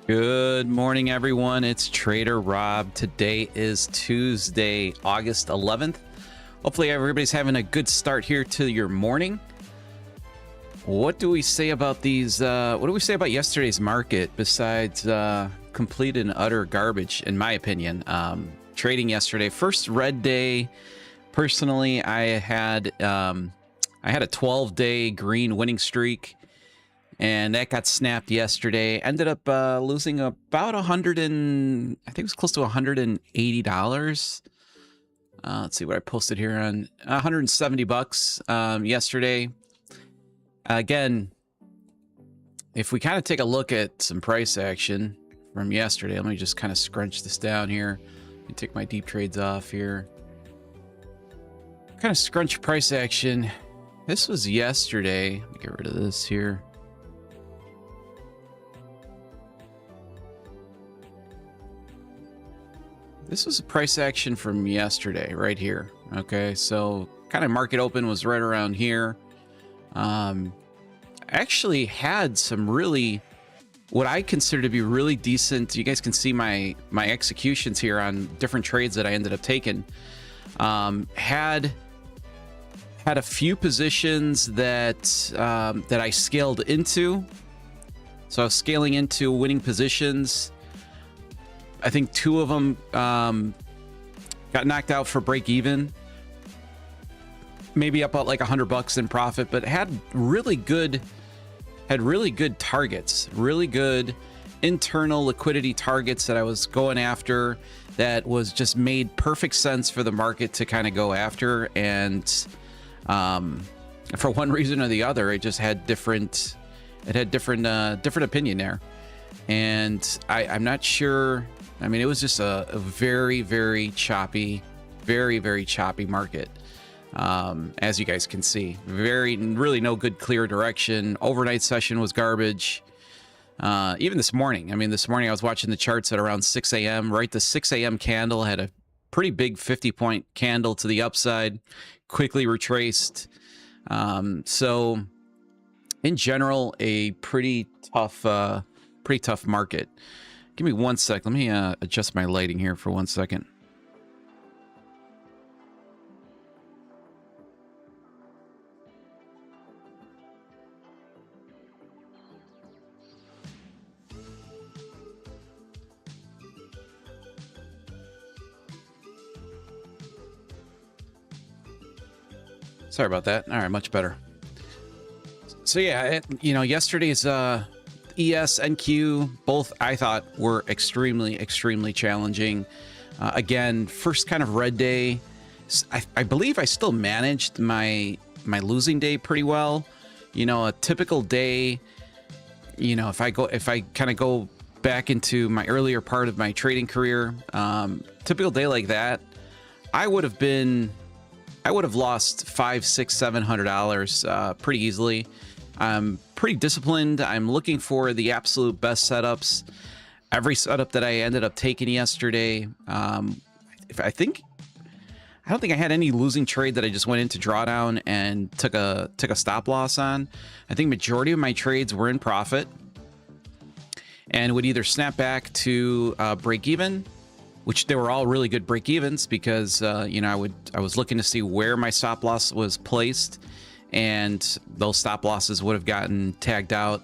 Good morning, everyone. It's Trader Rob. Today is Tuesday, August 11th. Hopefully everybody's having a good start here to your morning. What do we say about these? What do we say about yesterday's market besides complete and utter garbage, in my opinion? Trading yesterday, first red day. Personally, I had a 12-day green winning streak, and that got snapped yesterday. Ended up losing about I think it was close to $180. Let's see what I posted here on $170 yesterday. Again, if we kind of take a look at some price action from yesterday, let me just kind of scrunch this down here and take my deep trades off here. Kind of scrunch price action. This was yesterday. Let me get rid of this here. This was a price action from yesterday right here. Okay, so kind of market open was right around here. Actually had some really, what I consider to be really decent. You guys can see my executions here on different trades that I ended up taking. Had a few positions that I scaled into. So I was scaling into winning positions. I think two of them got knocked out for break even. Maybe up at like $100 in profit, but had really good targets, really good internal liquidity targets that I was going after. That was just made perfect sense for the market to kind of go after, and for one reason or the other, it just had different. It had different opinion there, and I'm not sure. I mean, it was just a very, very choppy, very choppy market. As you guys can see, really no good clear direction. Overnight session was garbage. Even this morning, I mean, this morning I was watching the charts at around 6 a.m. Right, the 6 a.m. candle had a pretty big 50-point candle to the upside, quickly retraced. So in general, a pretty tough market. Give me 1 sec. Let me adjust my lighting here for 1 second. Sorry about that. All right, much better. So yeah, yesterday's ES and Q, both I thought were extremely challenging. Again, first kind of red day. I believe I still managed my losing day pretty well. You know, a typical day, you know, if I kind of go back into my earlier part of my trading career, typical day like that, I would have lost $500, $600, $700 pretty easily. I'm pretty disciplined. I'm looking for the absolute best setups. Every setup that I ended up taking yesterday, I don't think I had any losing trade that I just went into drawdown and took a stop loss on. I think majority of my trades were in profit and would either snap back to break even, which they were all really good break evens because I was looking to see where my stop loss was placed, and those stop losses would have gotten tagged out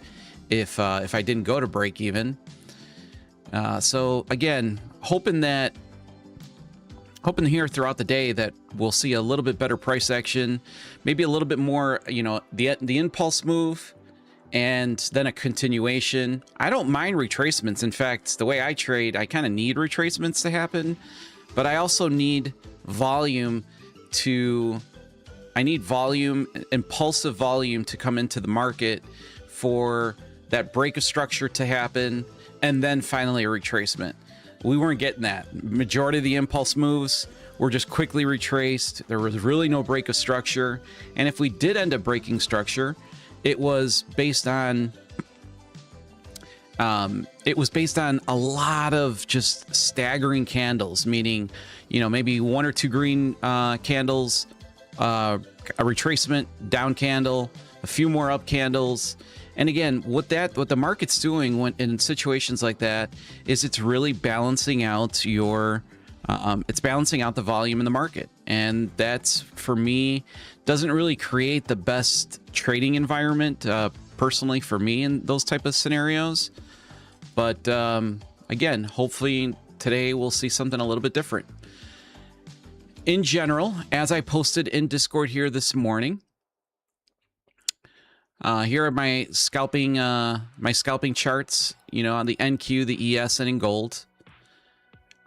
if I didn't go to break even. So again, hoping here throughout the day that we'll see a little bit better price action, maybe a little bit more, the impulse move, and then a continuation. I don't mind retracements. In fact, the way I trade, I kind of need retracements to happen, but I also need volume impulsive volume to come into the market for that break of structure to happen, and then finally a retracement. We weren't getting that. Majority of the impulse moves were just quickly retraced. There was really no break of structure, and if we did end up breaking structure, it was based on a lot of just staggering candles, meaning, maybe one or two green candles, a retracement down candle, a a few more up candles. And again, what the market's doing when in situations like that is it's really balancing out your it's balancing out the volume in the market. And that's, for me, doesn't really create the best trading environment personally for me in those type of scenarios. But again, hopefully today we'll see something a little bit different. In general, as I posted in Discord here this morning, here are my scalping charts, you know, on the NQ, the ES, and in gold.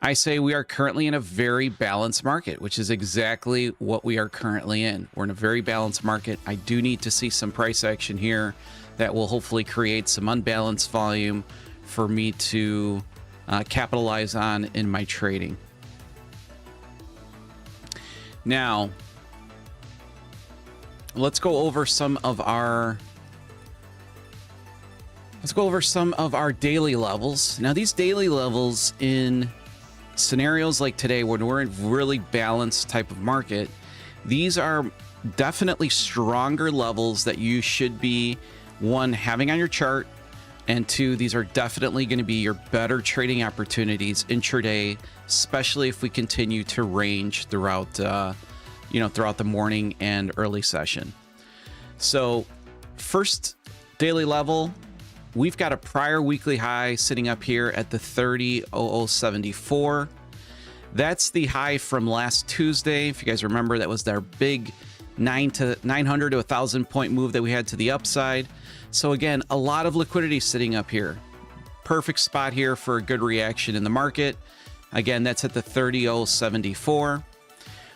I say we are currently in a very balanced market, which is exactly what we are currently in. We're in a very balanced market. I do need to see some price action here that will hopefully create some unbalanced volume for me to capitalize on in my trading. Now, let's go over some of our daily levels. Now, these daily levels in scenarios like today, when we're in really balanced type of market, these are definitely stronger levels that you should be, one, having on your chart, and two, these are definitely going to be your better trading opportunities intraday, especially if we continue to range throughout throughout the morning and early session. So first daily level, we've got a prior weekly high sitting up here at the 30.0074. That's the high from last Tuesday. If you guys remember, that was their big 900 to 1,000 point move that we had to the upside. So again, a lot of liquidity sitting up here. Perfect spot here for a good reaction in the market. Again, that's at the 30.074.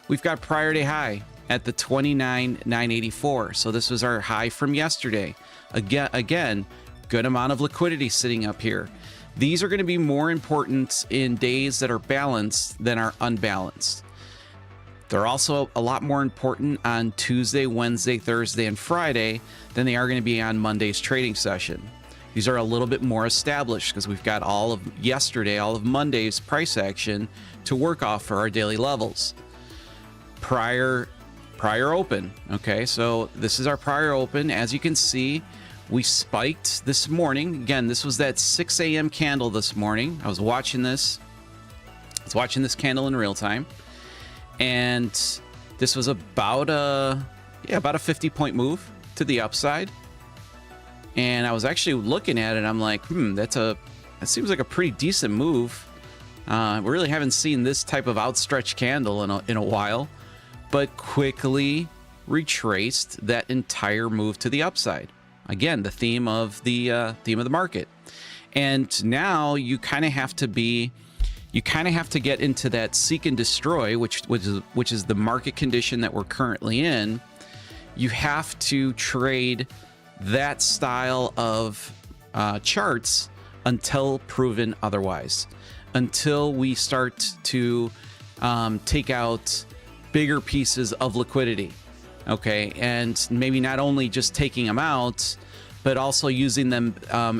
We've got prior day high at the 29.984. So this was our high from yesterday. Again, good amount of liquidity sitting up here. These are going to be more important in days that are balanced than are unbalanced. They're also a lot more important on Tuesday, Wednesday, Thursday, and Friday than they are going to be on Monday's trading session. These are a little bit more established because we've got all of yesterday, all of Monday's price action to work off for our daily levels. Prior open. Okay, so this is our prior open. As you can see, we spiked this morning. Again, this was that 6 a.m. candle this morning. I was watching this. I was watching this candle in real time. And this was about a 50-point move to the upside. And I was actually looking at it. I'm like, that seems like a pretty decent move. We really haven't seen this type of outstretched candle in a while, but quickly retraced that entire move to the upside. Again, the theme of the market. And now you kind of have to get into that seek and destroy, which is the market condition that we're currently in. You have to trade that style of charts until proven otherwise, until we start to take out bigger pieces of liquidity. Okay, and maybe not only just taking them out, but also using them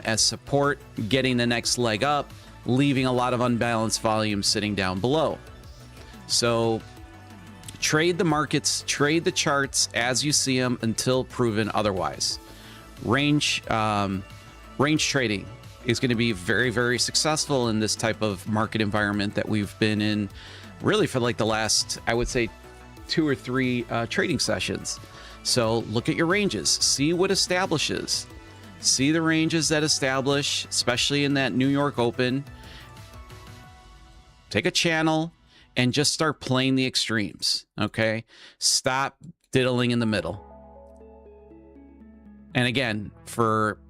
as support, getting the next leg up, leaving a lot of unbalanced volume sitting down below. So trade the markets, trade the charts as you see them until proven otherwise. Range trading is going to be very, very successful in this type of market environment that we've been in really for like the last, I would say, 2 or 3 trading sessions. So look at your ranges, see what establishes, see the ranges that establish, especially in that New York Open. Take a channel and just start playing the extremes. Okay, stop diddling in the middle. And again, for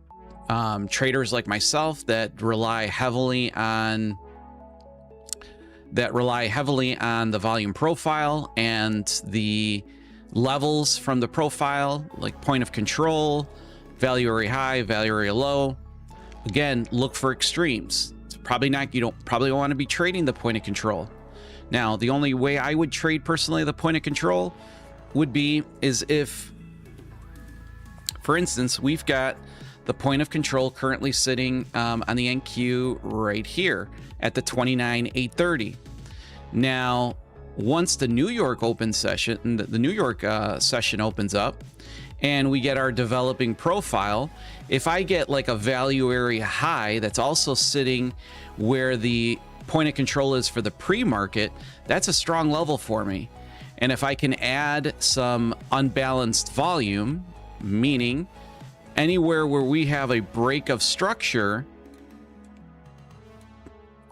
traders like myself that rely heavily on the volume profile and the levels from the profile, like point of control, value area high, value area low. Again, look for extremes. It's probably not, you don't probably want to be trading the point of control. Now, the only way I would trade personally the point of control would be is if, for instance, we've got the point of control currently sitting on the NQ right here at the 29,830. Now, once the New York open session, the New York session opens up, and we get our developing profile, if I get like a value area high that's also sitting where the point of control is for the pre-market, that's a strong level for me. And if I can add some unbalanced volume, meaning anywhere where we have a break of structure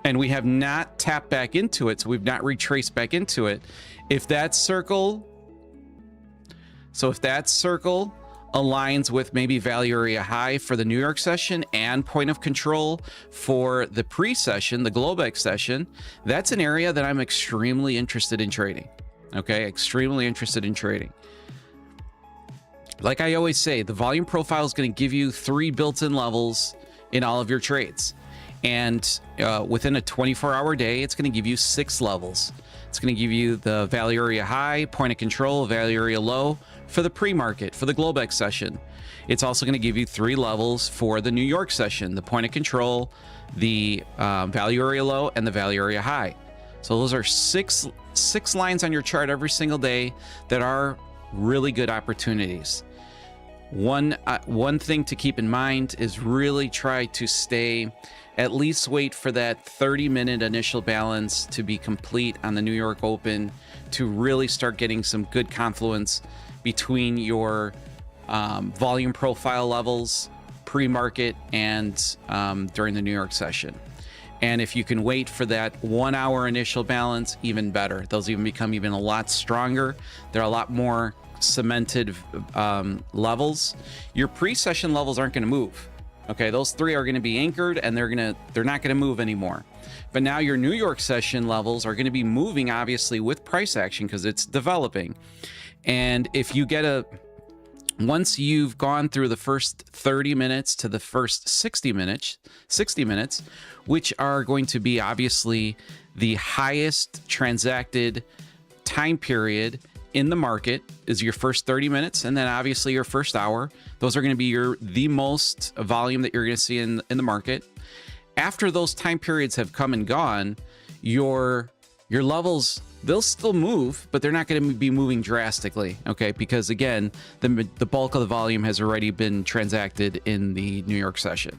and we have not tapped back into it, so we've not retraced back into it, if that circle aligns with maybe value area high for the New York session and point of control for the pre-session, the Globex session, that's an area that I'm extremely interested in trading. Okay, extremely interested in trading. Like I always say, the volume profile is going to give you 3 built-in levels in all of your trades. And within a 24-hour day, it's going to give you 6 levels. It's going to give you the value area high, point of control, value area low for the pre-market, for the Globex session. It's also going to give you 3 levels for the New York session, the point of control, the value area low, and the value area high. So those are six lines on your chart every single day that are really good opportunities. One thing to keep in mind is really try to stay, at least wait for that 30-minute initial balance to be complete on the New York Open to really start getting some good confluence between your volume profile levels, pre-market, and during the New York session. And if you can wait for that 1 hour initial balance, even better. Those even become even a lot stronger. They're a lot more cemented levels. Your pre-session levels aren't going to move. Okay, those 3 are going to be anchored, and they're not going to move anymore. But now your New York session levels are going to be moving, obviously, with price action because it's developing. And if you get once you've gone through the first 30 minutes to the first 60 minutes, which are going to be obviously the highest transacted time period in the market, is your first 30 minutes, and then obviously your first hour. Those are going to be the most volume that you're going to see in the market. After those time periods have come and gone, your levels, they'll still move, but they're not going to be moving drastically, okay? Because again, the bulk of the volume has already been transacted in the New York session.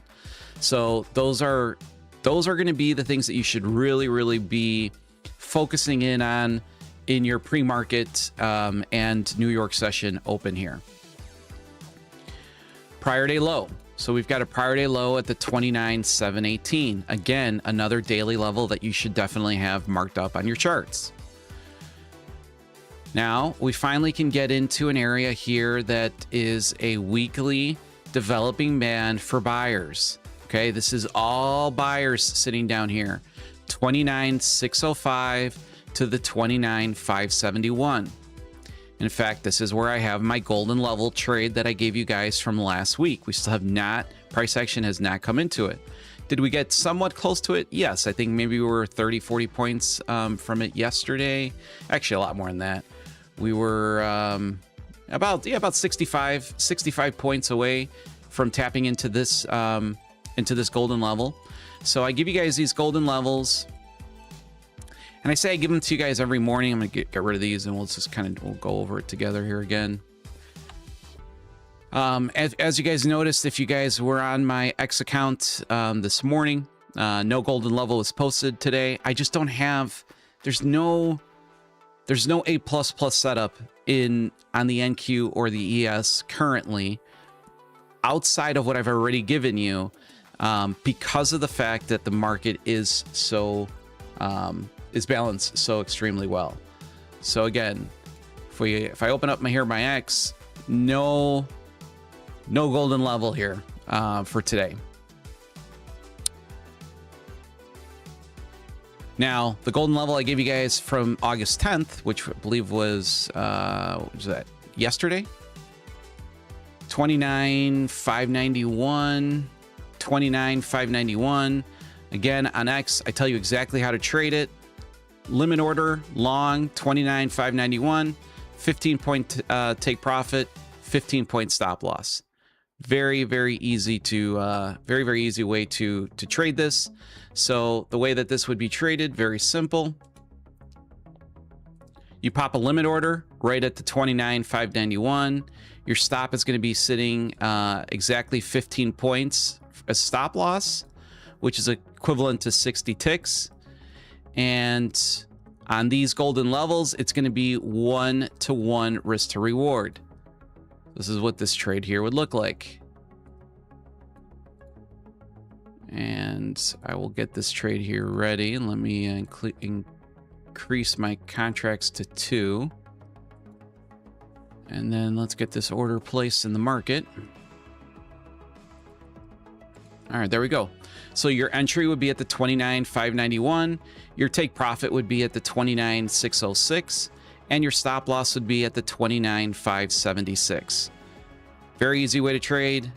So those are going to be the things that you should really, really be focusing in on in your pre-market and New York session open here. Prior day low. So we've got a prior day low at the 29,718. Again, another daily level that you should definitely have marked up on your charts. Now, we finally can get into an area here that is a weekly developing band for buyers. Okay, this is all buyers sitting down here. 29,605 to the 29,571. In fact, this is where I have my golden level trade that I gave you guys from last week. We still have not, price action has not come into it. Did we get somewhat close to it? Yes, I think maybe we were 30, 40 points from it yesterday. Actually, a lot more than that. We were about 65 points away from tapping into this golden level. So I give you guys these golden levels. And I say I give them to you guys every morning. I'm going to get rid of these, and we'll go over it together here again. As you guys noticed, if you guys were on my X account this morning, no golden level was posted today. I just don't have, there's no A++ setup on the NQ or the ES currently outside of what I've already given you, because of the fact that the market is balanced so extremely well. So again, if I open up my X, no golden level here for today. Now, the golden level I gave you guys from August 10th, which I believe was, what was that, yesterday? 29,591, 29,591. Again, on X, I tell you exactly how to trade it. Limit order, long, 29,591, 15-point take profit, 15-point stop loss. Very, very easy to, very easy way to trade this. So the way that this would be traded, very simple. You pop a limit order right at the 29,591. Your stop is going to be sitting exactly 15 points as stop loss, which is equivalent to 60 ticks. And on these golden levels, it's going to be 1-to-1 risk to reward. This is what this trade here would look like. And I will get this trade here ready. Let me increase my contracts to 2. And then let's get this order placed in the market. All right, there we go. So your entry would be at the 29,591. Your take profit would be at the 29,606. And your stop loss would be at the 29,576. Very easy way to trade.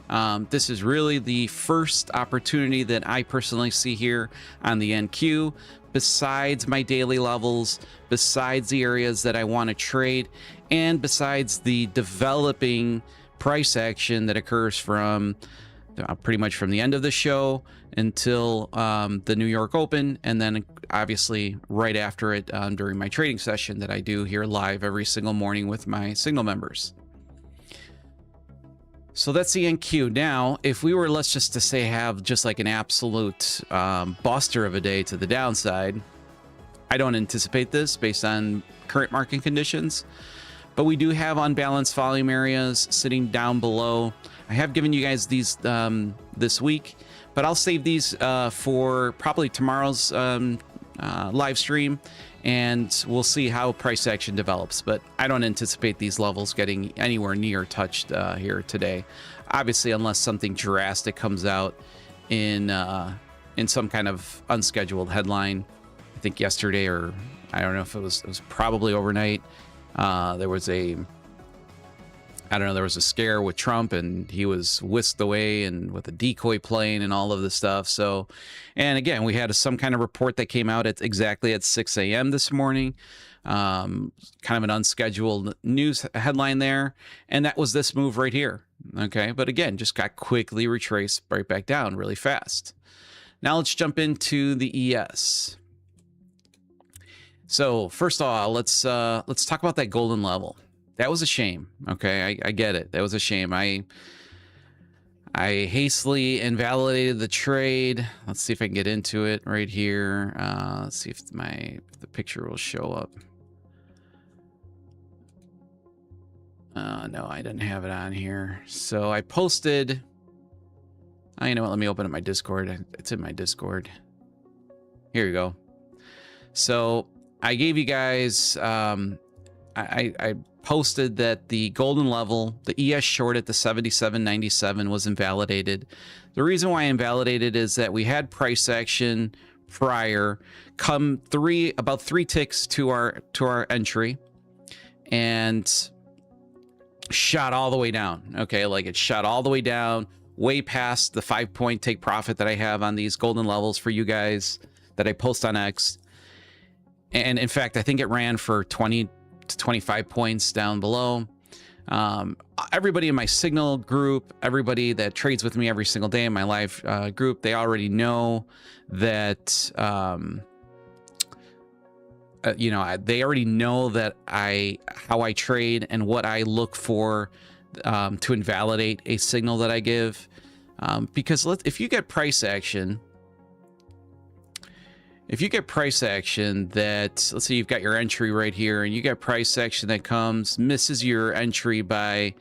This is really the first opportunity that I personally see here on the NQ, besides my daily levels, besides the areas that I want to trade, and besides the developing price action that occurs from pretty much from the end of the show until the New York Open, and then obviously right after it during my trading session that I do here live every single morning with my Signal members. So that's the NQ. Now, if we were, let's just to say, have just like an absolute buster of a day to the downside, I don't anticipate this based on current market conditions, but we do have unbalanced volume areas sitting down below. I have given you guys these this week, but I'll save these for probably tomorrow's live stream, and we'll see how price action develops. But I don't anticipate these levels getting anywhere near touched here today, obviously, unless something drastic comes out in some kind of unscheduled headline. I think yesterday, or I don't know if it was probably overnight, there was a scare with Trump, and he was whisked away and with a decoy plane and all of this stuff. So, and again, we had some kind of report that came out at exactly at 6 a.m. this morning, kind of an unscheduled news headline there. And that was this move right here. Okay. But again, just got quickly retraced right back down really fast. Now let's jump into the ES. So first of all, let's talk about that golden level. That was a shame. Okay, I get it. That was a shame. I hastily invalidated the trade. Let's see if I can get into it right here. Let's see if the picture will show up. No, I didn't have it on here. So I posted. Oh, you know what? Let me open up my Discord. It's in my Discord. Here you go. So I gave you guys. I posted that the golden level, the ES short at the 77.97 was invalidated. The reason why I invalidated is that we had price action prior, come about three ticks to our entry, and shot all the way down. Okay, like it shot all the way down, way past the 5-point take profit that I have on these golden levels for you guys that I post on X. And in fact, I think it ran for 20 to 25 points down below. Everybody in my Signal group, everybody that trades with me every single day in my live group, they already know that, they already know that how I trade and what I look for to invalidate a signal that I give. Because if you get price action, that, let's say you've got your entry right here, and you get price action that misses your entry by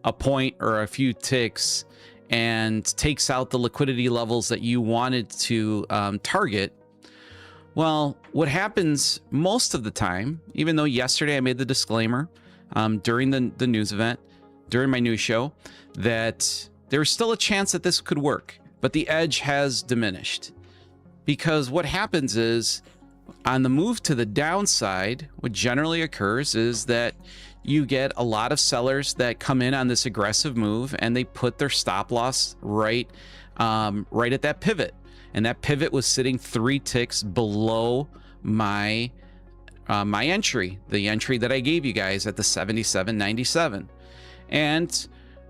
a point or a few ticks and takes out the liquidity levels that you wanted to target. Well, what happens most of the time, even though yesterday I made the disclaimer during the news event, during my news show, that there's still a chance that this could work, but the edge has diminished. Because what happens is, on the move to the downside, what generally occurs is that you get a lot of sellers that come in on this aggressive move, and they put their stop loss right at that pivot. And that pivot was sitting 3 ticks below my entry, the entry that I gave you guys at the 77.97. And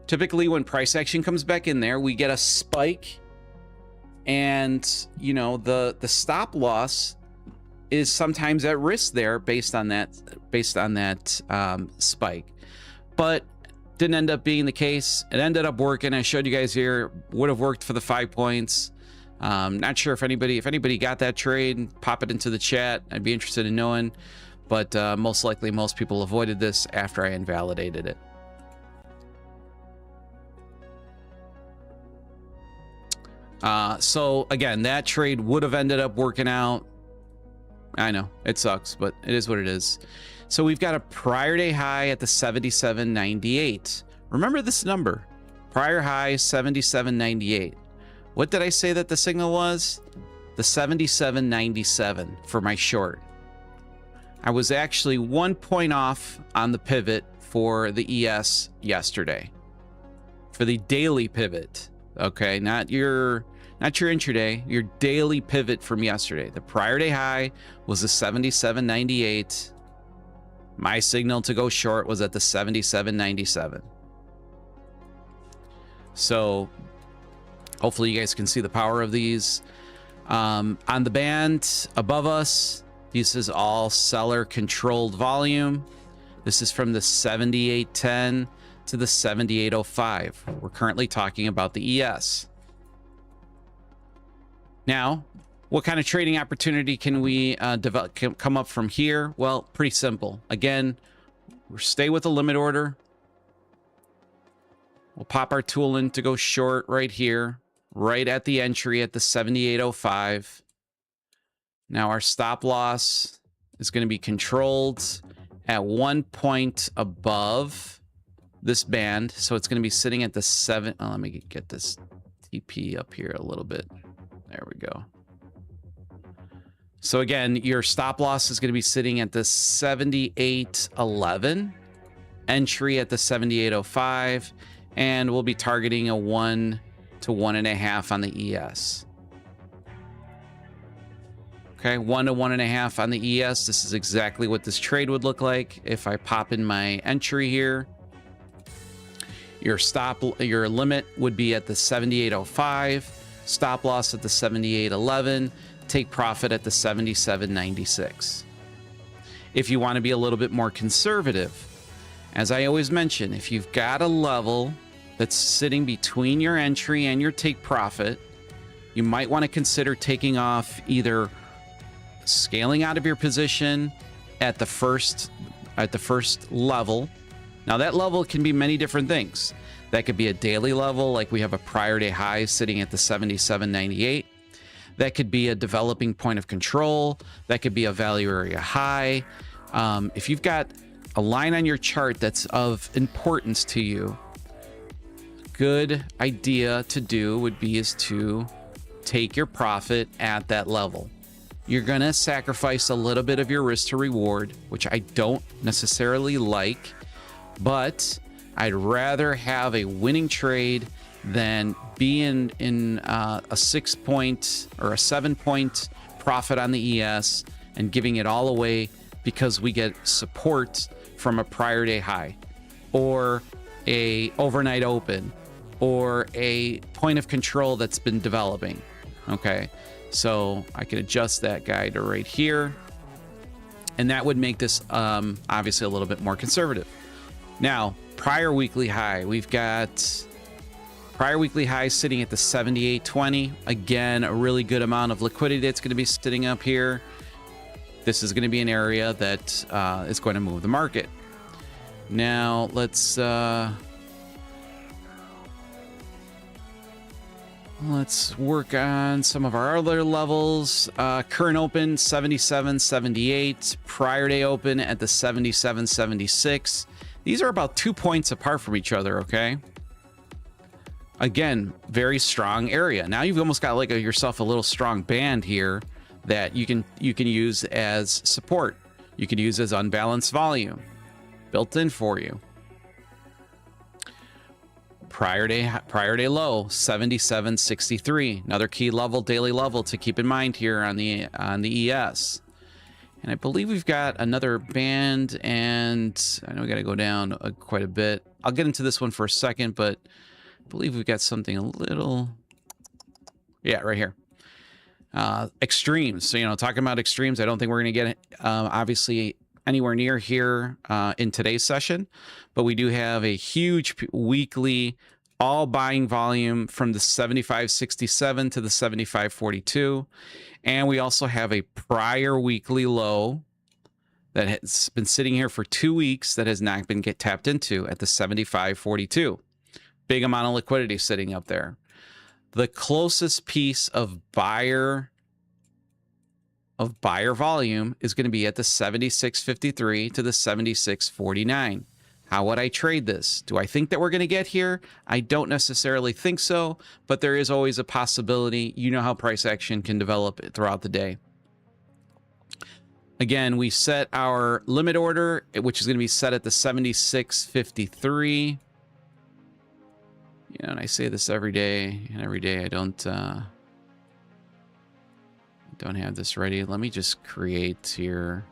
typically when price action comes back in there, we get a spike. And, the stop loss is sometimes at risk there based on that spike. But didn't end up being the case. It ended up working. I showed you guys here, would have worked for the 5 points. Not sure if anybody got that trade, pop it into the chat. I'd be interested in knowing, but most likely most people avoided this after I invalidated it. So again, that trade would have ended up working out. I know it sucks, but it is what it is. So we've got a prior day high at the 77.98. Remember this number, prior high 77.98. What did I say that the signal was? The 77.97 for my short. I was actually 1 point off on the pivot for the ES yesterday. For the daily pivot, okay? Not your intraday, your daily pivot from yesterday. The prior day high was the 77.98. My signal to go short was at the 77.97. So hopefully you guys can see the power of these. On the band above us, this is all seller controlled volume. This is from the 78.10 to the 78.05. We're currently talking about the ES. Now, what kind of trading opportunity can we come up from here? Well, pretty simple. Again, we'll stay with the limit order. We'll pop our tool in to go short right here, right at the entry at the 78.05. Now our stop loss is going to be controlled at 1 point above this band. So it's going to be sitting at the 7. Oh, let me get this TP up here a little bit. There we go. So again, your stop loss is going to be sitting at the 78.11, entry at the 78.05, and we'll be targeting a 1 to 1.5 on the ES. Okay, 1 to 1.5 on the ES. This is exactly what this trade would look like if I pop in my entry here. Your limit would be at the 78.05, stop loss at the 78.11, take profit at the 77.96. If you want to be a little bit more conservative, as I always mention, if you've got a level that's sitting between your entry and your take profit, you might want to consider taking off, either scaling out of your position at the first level. Now that level can be many different things. That could be a daily level, like we have a prior day high sitting at the 77.98. That could be a developing point of control. That could be a value area high. If you've got a line on your chart that's of importance to you, good idea to do would be is to take your profit at that level. You're going to sacrifice a little bit of your risk to reward, which I don't necessarily like, but I'd rather have a winning trade than be in a 6 point or a 7 point profit on the ES and giving it all away because we get support from a prior day high or a overnight open or a point of control that's been developing. Okay, so I can adjust that guy to right here, and that would make this obviously a little bit more conservative. Now, prior weekly high, we've got prior weekly high sitting at the 78.20. Again, a really good amount of liquidity that's going to be sitting up here. This is going to be an area that is going to move the market. Now, let's work on some of our other levels. Current open 77.78, prior day open at the 77.76. These are about 2 points apart from each other, okay? Again, very strong area. Now you've almost got like yourself a little strong band here that you can use as support. You can use as unbalanced volume built in for you. Prior day low 77.63. Another key level, daily level to keep in mind here on the ES. And I believe we've got another band, and I know we got to go down quite a bit. I'll get into this one for a second, but I believe we've got something a little, yeah, right here. Extremes. So, talking about extremes, I don't think we're going to get obviously anywhere near here in today's session, but we do have a huge weekly all buying volume from the 75.67 to the 75.42. And we also have a prior weekly low that has been sitting here for 2 weeks that has not been tapped into at the 75.42. Big amount of liquidity sitting up there. The closest piece of buyer volume is going to be at the 76.53 to the 76.49. How would I trade this? Do I think that we're going to get here? I don't necessarily think so, but there is always a possibility. You know how price action can develop throughout the day. Again, we set our limit order, which is going to be set at the 76.53. And I say this every day, and every day I don't have this ready. Let me just create here.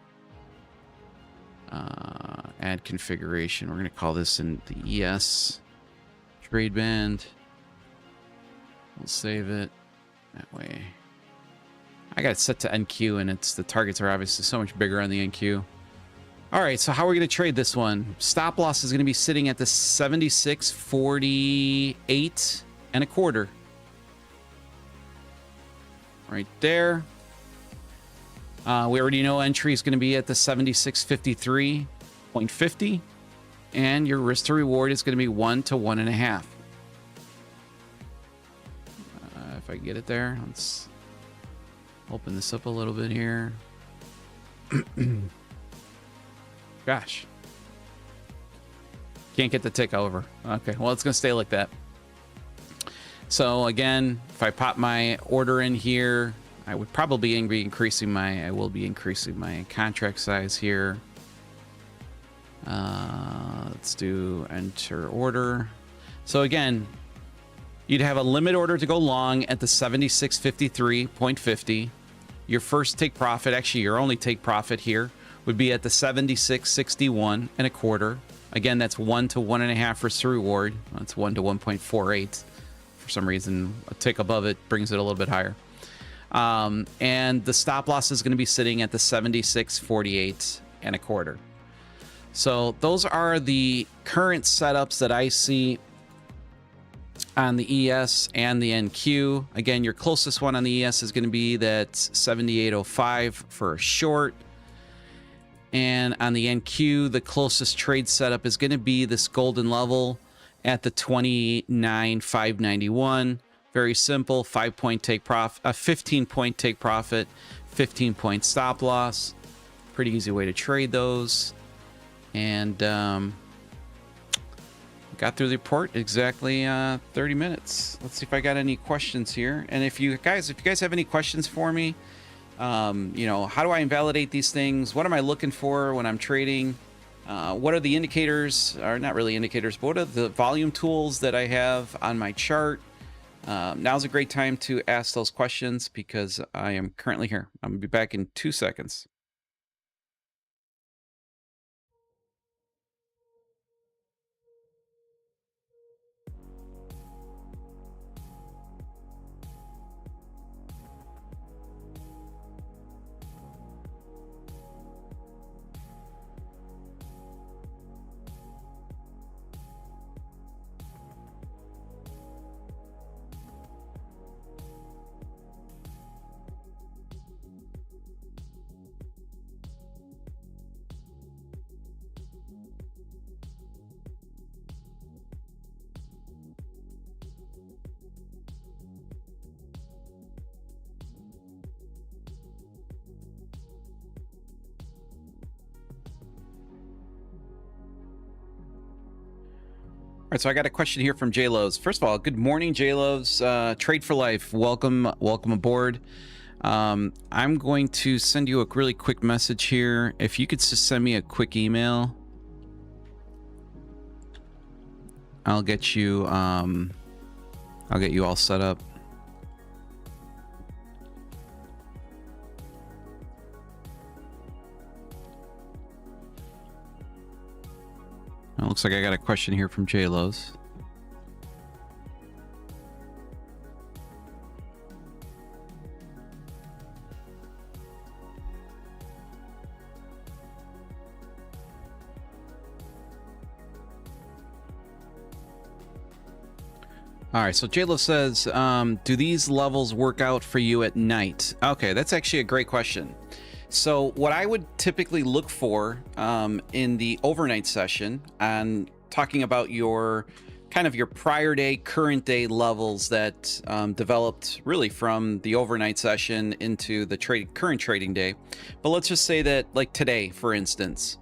Add configuration. We're going to call this in the ES trade band. We'll save it that way. I got it set to NQ, and the targets are obviously so much bigger on the NQ. All right, so how are we going to trade this one? Stop loss is going to be sitting at the 76.48 and a quarter. Right there. We already know entry is going to be at the 76.53.50, and your risk to reward is going to be 1 to 1.5. If I get it there, let's open this up a little bit here. Gosh, can't get the tick over. Okay, well, it's going to stay like that. So again, if I pop my order in here, I would probably be increasing my contract size here. Let's do enter order. So again, you'd have a limit order to go long at the 76.53.50. Your first take profit, actually your only take profit here, would be at the 76.61 and a quarter. Again, that's 1 to 1.5 risk to reward. That's 1 to 1.48. For some reason, a tick above it brings it a little bit higher. And the stop loss is going to be sitting at the 76.48 and a quarter. So those are the current setups that I see on the ES and the NQ. Again, your closest one on the ES is going to be that 78.05 for a short. And on the NQ, the closest trade setup is going to be this golden level at the 29.591. Very simple, 5-point take profit, a 15-point take profit, 15-point stop loss. Pretty easy way to trade those. And got through the report exactly 30 minutes. Let's see if I got any questions here. And if you guys have any questions for me, how do I invalidate these things? What am I looking for when I'm trading? What are the indicators, or not really indicators, but what are the volume tools that I have on my chart? Now's a great time to ask those questions because I am currently here. I'm going to be back in 2 seconds. All right, so I got a question here from J-Lows. First of all, good morning, J-Lows. Trade for Life, welcome aboard. I'm going to send you a really quick message here. If you could just send me a quick email, I'll get you all set up. It looks like I got a question here from J-Lows. All right, so JLo says, do these levels work out for you at night? Okay, that's actually a great question. So what I would typically look for in the overnight session, and talking about your kind of your prior day, current day levels that developed really from the overnight session into the current trading day. But let's just say that, like today, for instance,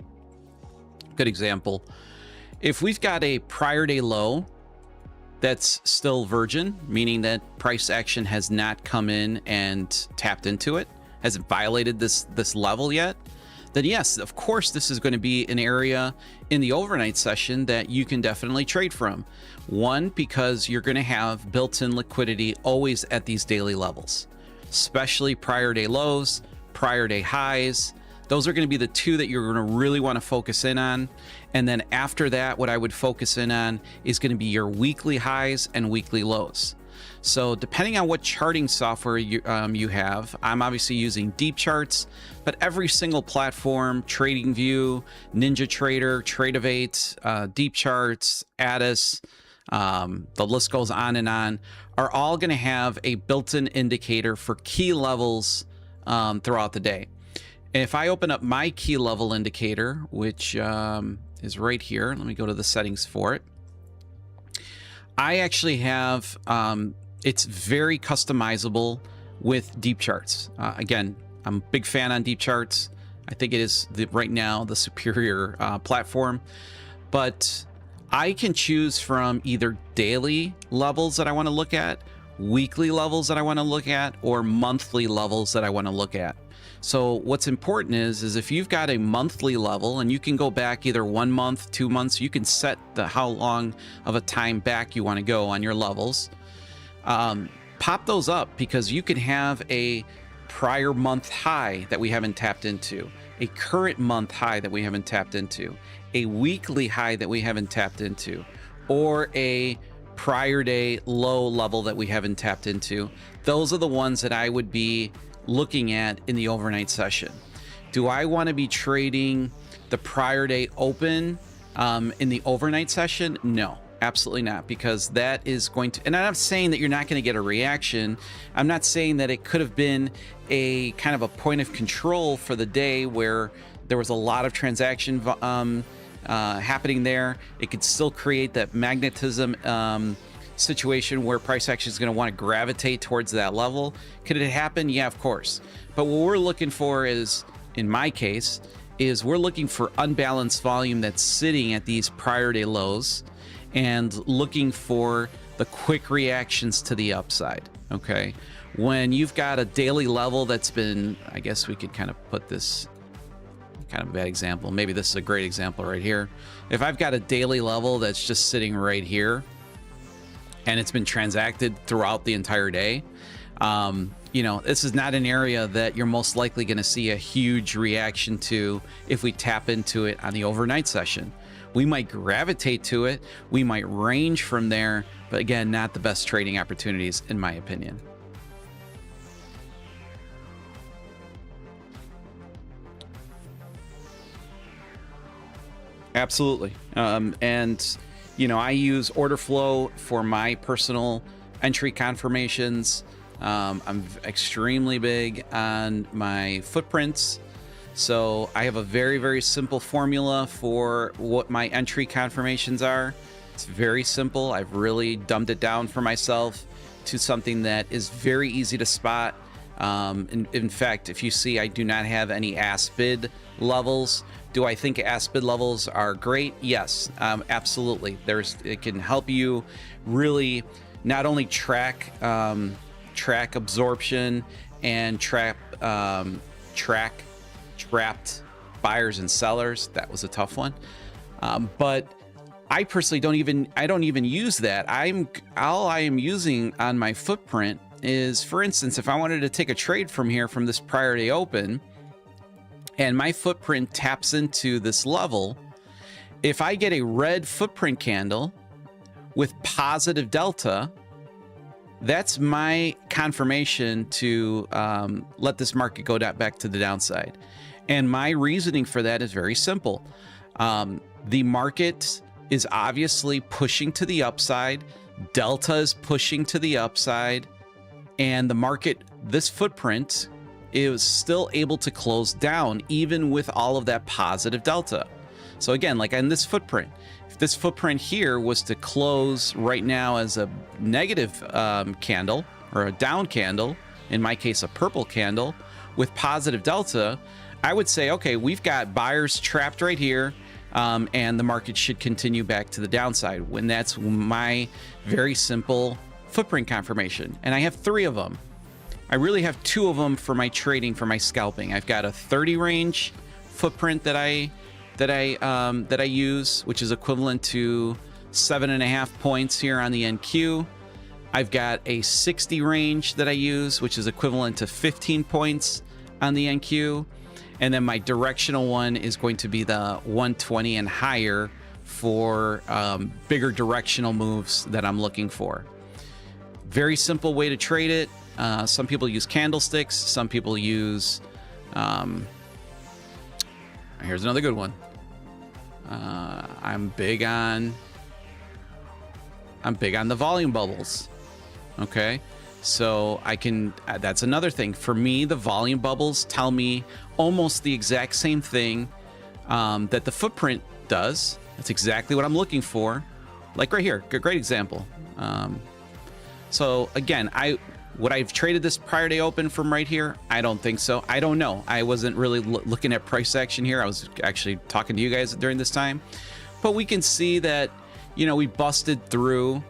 good example. If we've got a prior day low that's still virgin, meaning that price action has not come in and tapped into it, hasn't violated this level yet, then yes, of course, this is going to be an area in the overnight session that you can definitely trade from. One, because you're going to have built-in liquidity always at these daily levels, especially prior day lows, prior day highs. Those are going to be the two that you're going to really want to focus in on. And then after that, what I would focus in on is going to be your weekly highs and weekly lows. So depending on what charting software you have, I'm obviously using Deep Charts, but every single platform, TradingView, NinjaTrader, Trade-of-8, Deep Charts, Addis, the list goes on, are all going to have a built-in indicator for key levels throughout the day. If I open up my key level indicator, which is right here, let me go to the settings for it. I actually have, it's very customizable with Deep Charts. Again, I'm a big fan on Deep Charts. I think it is right now the superior platform, but I can choose from either daily levels that I want to look at, weekly levels that I want to look at, or monthly levels that I want to look at. So what's important is if you've got a monthly level, and you can go back either 1 month, 2 months, you can set how long of a time back you want to go on your levels. Pop those up, because you can have a prior month high that we haven't tapped into, a current month high that we haven't tapped into, a weekly high that we haven't tapped into, or a prior day low level that we haven't tapped into. Those are the ones that I would be looking at in the overnight session. Do I want to be trading the prior day open in the overnight session? No, absolutely not, because that is going to, and I'm not saying that you're not going to get a reaction. I'm not saying that it could have been a kind of a point of control for the day where there was a lot of transaction happening there. It could still create that magnetism situation where price action is going to want to gravitate towards that level. Could it happen? Yeah, of course. But what we're looking for is, in my case, is we're looking for unbalanced volume that's sitting at these prior day lows and looking for the quick reactions to the upside. Okay. When you've got a daily level that's been, I guess we could kind of put this kind of a bad example. Maybe this is a great example right here. If I've got a daily level that's just sitting right here, and it's been transacted throughout the entire day, you know, this is not an area that you're most likely going to see a huge reaction to if we tap into it on the overnight session. We might gravitate to it, we might range from there, but again, not the best trading opportunities, in my opinion. Absolutely. And you know, I use order flow for my personal entry confirmations. I'm extremely big on my footprints. So I have a very, very simple formula for what my entry confirmations are. It's very simple. I've really dumbed it down for myself to something that is very easy to spot. In fact, if you see, I do not have any ask-bid levels. Do I think ask-bid levels are great? Yes, absolutely. It can help you really not only track absorption and track trapped buyers and sellers. That was a tough one, but I personally don't even use that. All I am using on my footprint is, for instance, if I wanted to take a trade from here, from this prior day open, and my footprint taps into this level, if I get a red footprint candle with positive delta, that's my confirmation to let this market go back to the downside. And my reasoning for that is very simple. The market is obviously pushing to the upside. Delta is pushing to the upside, and the market, this footprint, is still able to close down even with all of that positive delta. So again, like on this footprint, if this footprint here was to close right now as a negative candle or a down candle, in my case a purple candle with positive delta, I would say, okay, we've got buyers trapped right here, and the market should continue back to the downside, when that's my very simple footprint confirmation. And I have 3 of them. I really have 2 of them for my trading, for my scalping. I've got a 30 range footprint that I use, which is equivalent to 7.5 points here on the NQ. I've got a 60 range that I use, which is equivalent to 15 points on the NQ. And then my directional one is going to be the 120 and higher for bigger directional moves that I'm looking for. Very simple way to trade it. Some people use candlesticks. Some people use... here's another good one. I'm big on the volume bubbles. Okay, so I can, that's another thing. For me, the volume bubbles tell me almost the exact same thing that the footprint does. That's exactly what I'm looking for. Like right here, great example. So again, would I have traded this prior day open from right here? I don't think so. I don't know. I wasn't really looking at price action here. I was actually talking to you guys during this time. But we can see that, you know, we busted through,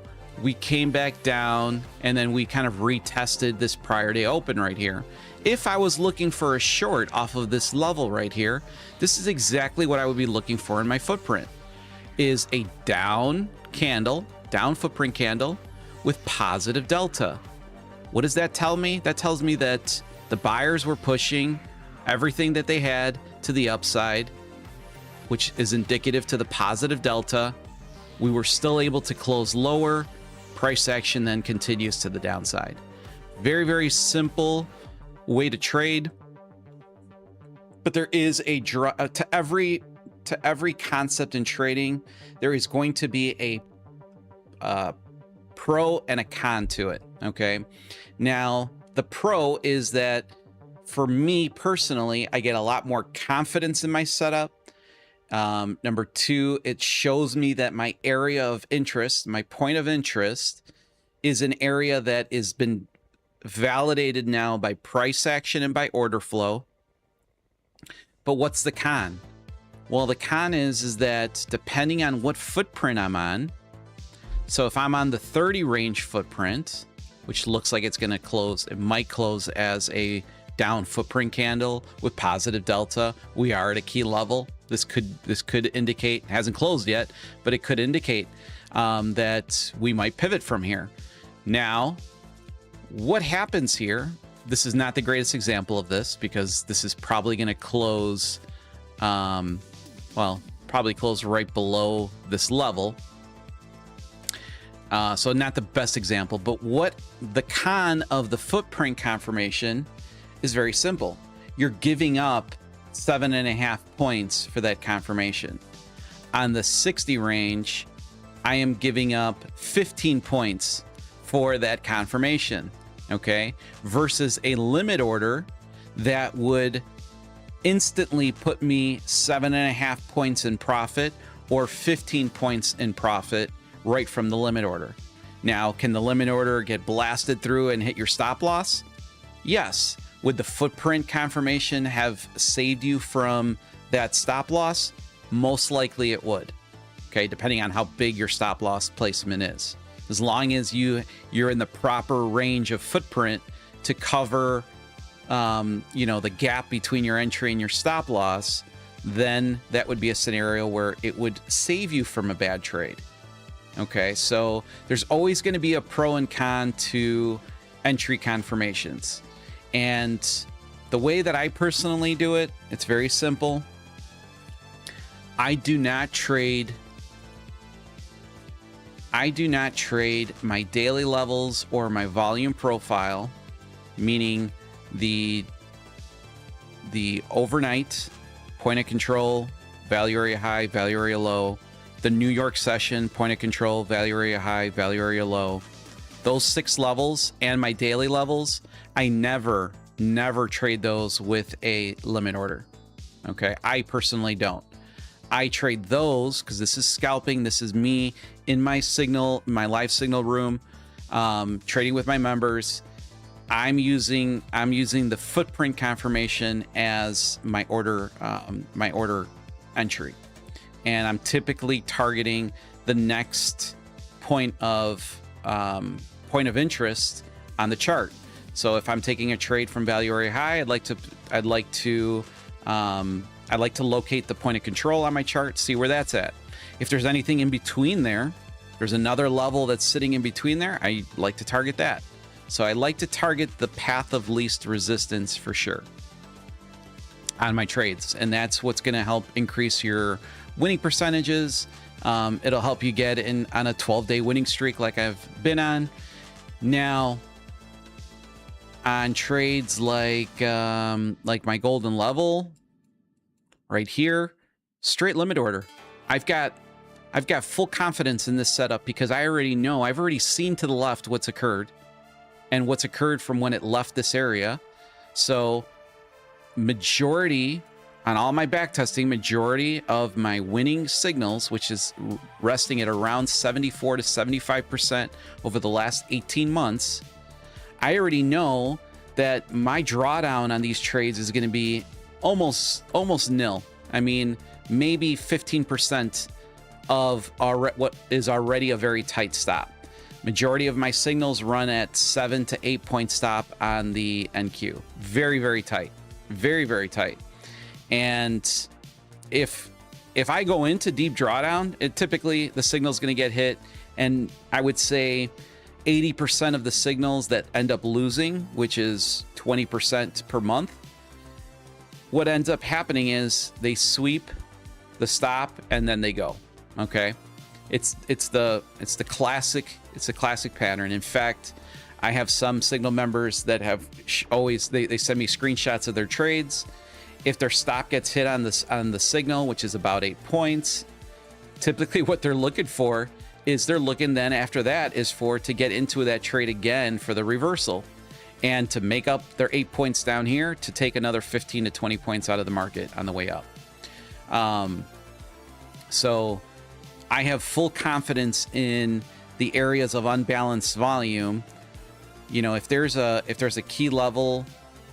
we came back down, and then we kind of retested this prior day open right here. If I was looking for a short off of this level right here, this is exactly what I would be looking for in my footprint, is a down candle, down footprint candle with positive delta. What does that tell me? That tells me that the buyers were pushing everything that they had to the upside, which is indicative to the positive delta. We were still able to close lower. Price action then continues to the downside. Very, very simple way to trade. But there is to every concept in trading, there is going to be a pro and a con to it. Okay. Now, the pro is that for me personally, I get a lot more confidence in my setup. Number 2, it shows me that my area of interest, my point of interest, is an area that has been validated now by price action and by order flow. But what's the con? Well, the con is that depending on what footprint I'm on, so if I'm on the 30 range footprint, which looks like it's going to close, it might close as a down footprint candle with positive delta. We are at a key level. This could indicate, hasn't closed yet, but it could indicate that we might pivot from here. Now, what happens here? This is not the greatest example of this, because this is probably going to close, well, probably close right below this level. So not the best example, but what the con of the footprint confirmation is very simple. You're giving up 7.5 points for that confirmation. On the 60 range, I am giving up 15 points for that confirmation, okay? Versus a limit order that would instantly put me 7.5 points in profit or 15 points in profit right from the limit order. Now, can the limit order get blasted through and hit your stop loss? Yes. Would the footprint confirmation have saved you from that stop loss? Most likely it would. Okay, depending on how big your stop loss placement is. As long as you're in the proper range of footprint to cover you know, the gap between your entry and your stop loss, then that would be a scenario where it would save you from a bad trade. Okay, so there's always going to be a pro and con to entry confirmations. And the way that I personally do it, it's very simple. I do not trade my daily levels or my volume profile, meaning the overnight point of control, value area high, value area low, the New York session, point of control, value area high, value area low, those 6 levels and my daily levels, I never trade those with a limit order. Okay, I personally don't. I trade those because this is scalping. This is me in my signal, my live signal room, trading with my members. I'm using the footprint confirmation as my order entry, and I'm typically targeting the next point of interest on the chart. So if I'm taking a trade from value area high, I'd like to locate the point of control on my chart, see where that's at. If there's anything in between there, there's another level that's sitting in between there, I like to target that. So I like to target the path of least resistance for sure on my trades. And that's what's going to help increase your winning percentages. It'll help you get in on a 12-day winning streak like I've been on. Now, on trades like my golden level right here, straight limit order. I've got full confidence in this setup because I already know, I've already seen to the left what's occurred and what's occurred from when it left this area. So majority on all my backtesting, majority of my winning signals, which is resting at around 74 to 75% over the last 18 months, I already know that my drawdown on these trades is going to be almost nil. I mean, maybe 15% of what is already a very tight stop. Majority of my signals run at 7 to 8 point stop on the NQ. Very, very tight. Very, very tight. And if I go into deep drawdown, typically the signal is going to get hit. And I would say 80% of the signals that end up losing, which is 20% per month, what ends up happening is they sweep the stop and then they go. Okay, it's the classic pattern. In fact, I have some signal members that have always they send me screenshots of their trades. If their stop gets hit on the signal, which is about 8 points, typically what they're looking for is they're looking then after that is to get into that trade again for the reversal and to make up their 8 points down here to take another 15 to 20 points out of the market on the way up. So I have full confidence in the areas of unbalanced volume. You know, if there's a key level,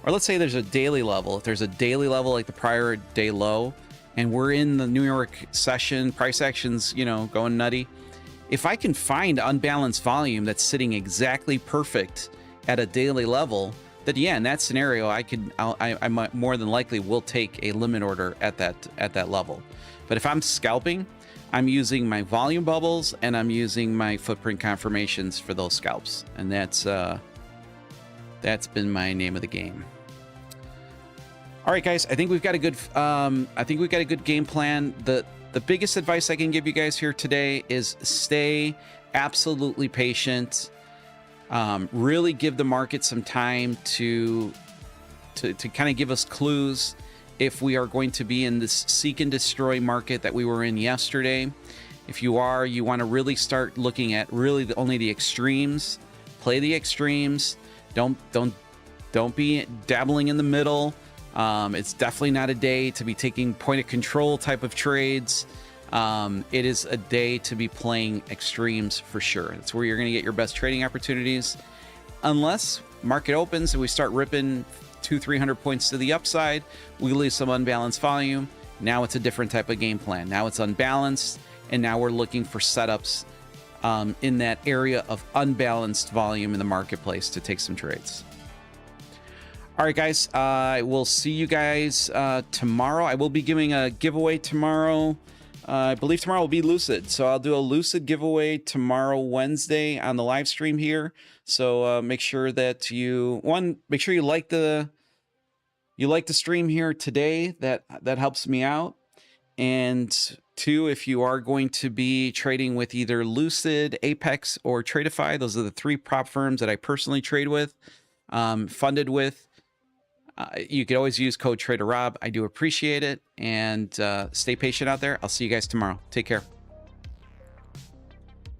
or let's say there's a daily level, if there's a daily level like the prior day low, and we're in the New York session, price actions, you know, going nutty. If I can find unbalanced volume that's sitting exactly perfect at a daily level, then yeah, in that scenario, I might more than likely will take a limit order at that level. But if I'm scalping, I'm using my volume bubbles and I'm using my footprint confirmations for those scalps, and that's been my name of the game. All right, guys, I think we've got a good game plan. The biggest advice I can give you guys here today is stay absolutely patient. Really give the market some time to kind of give us clues if we are going to be in this seek and destroy market that we were in yesterday. If you want to really start looking at really only the extremes. Play the extremes. Don't be dabbling in the middle. It's definitely not a day to be taking point of control type of trades. It is a day to be playing extremes for sure. It's where you're going to get your best trading opportunities. Unless market opens and we start ripping 200-300 points to the upside, we lose some unbalanced volume. Now it's a different type of game plan. Now it's unbalanced, and now we're looking for setups in that area of unbalanced volume in the marketplace to take some trades. All right, guys, I will see you guys tomorrow. I will be giving a giveaway tomorrow. I believe tomorrow will be Lucid. So I'll do a Lucid giveaway tomorrow, Wednesday, on the live stream here. So make sure that make sure you like the stream here today. That helps me out. And 2, if you are going to be trading with either Lucid, Apex, or Tradeify, those are the 3 prop firms that I personally trade with, funded with. You could always use code TraderRob. I do appreciate it. And stay patient out there. I'll see you guys tomorrow. Take care.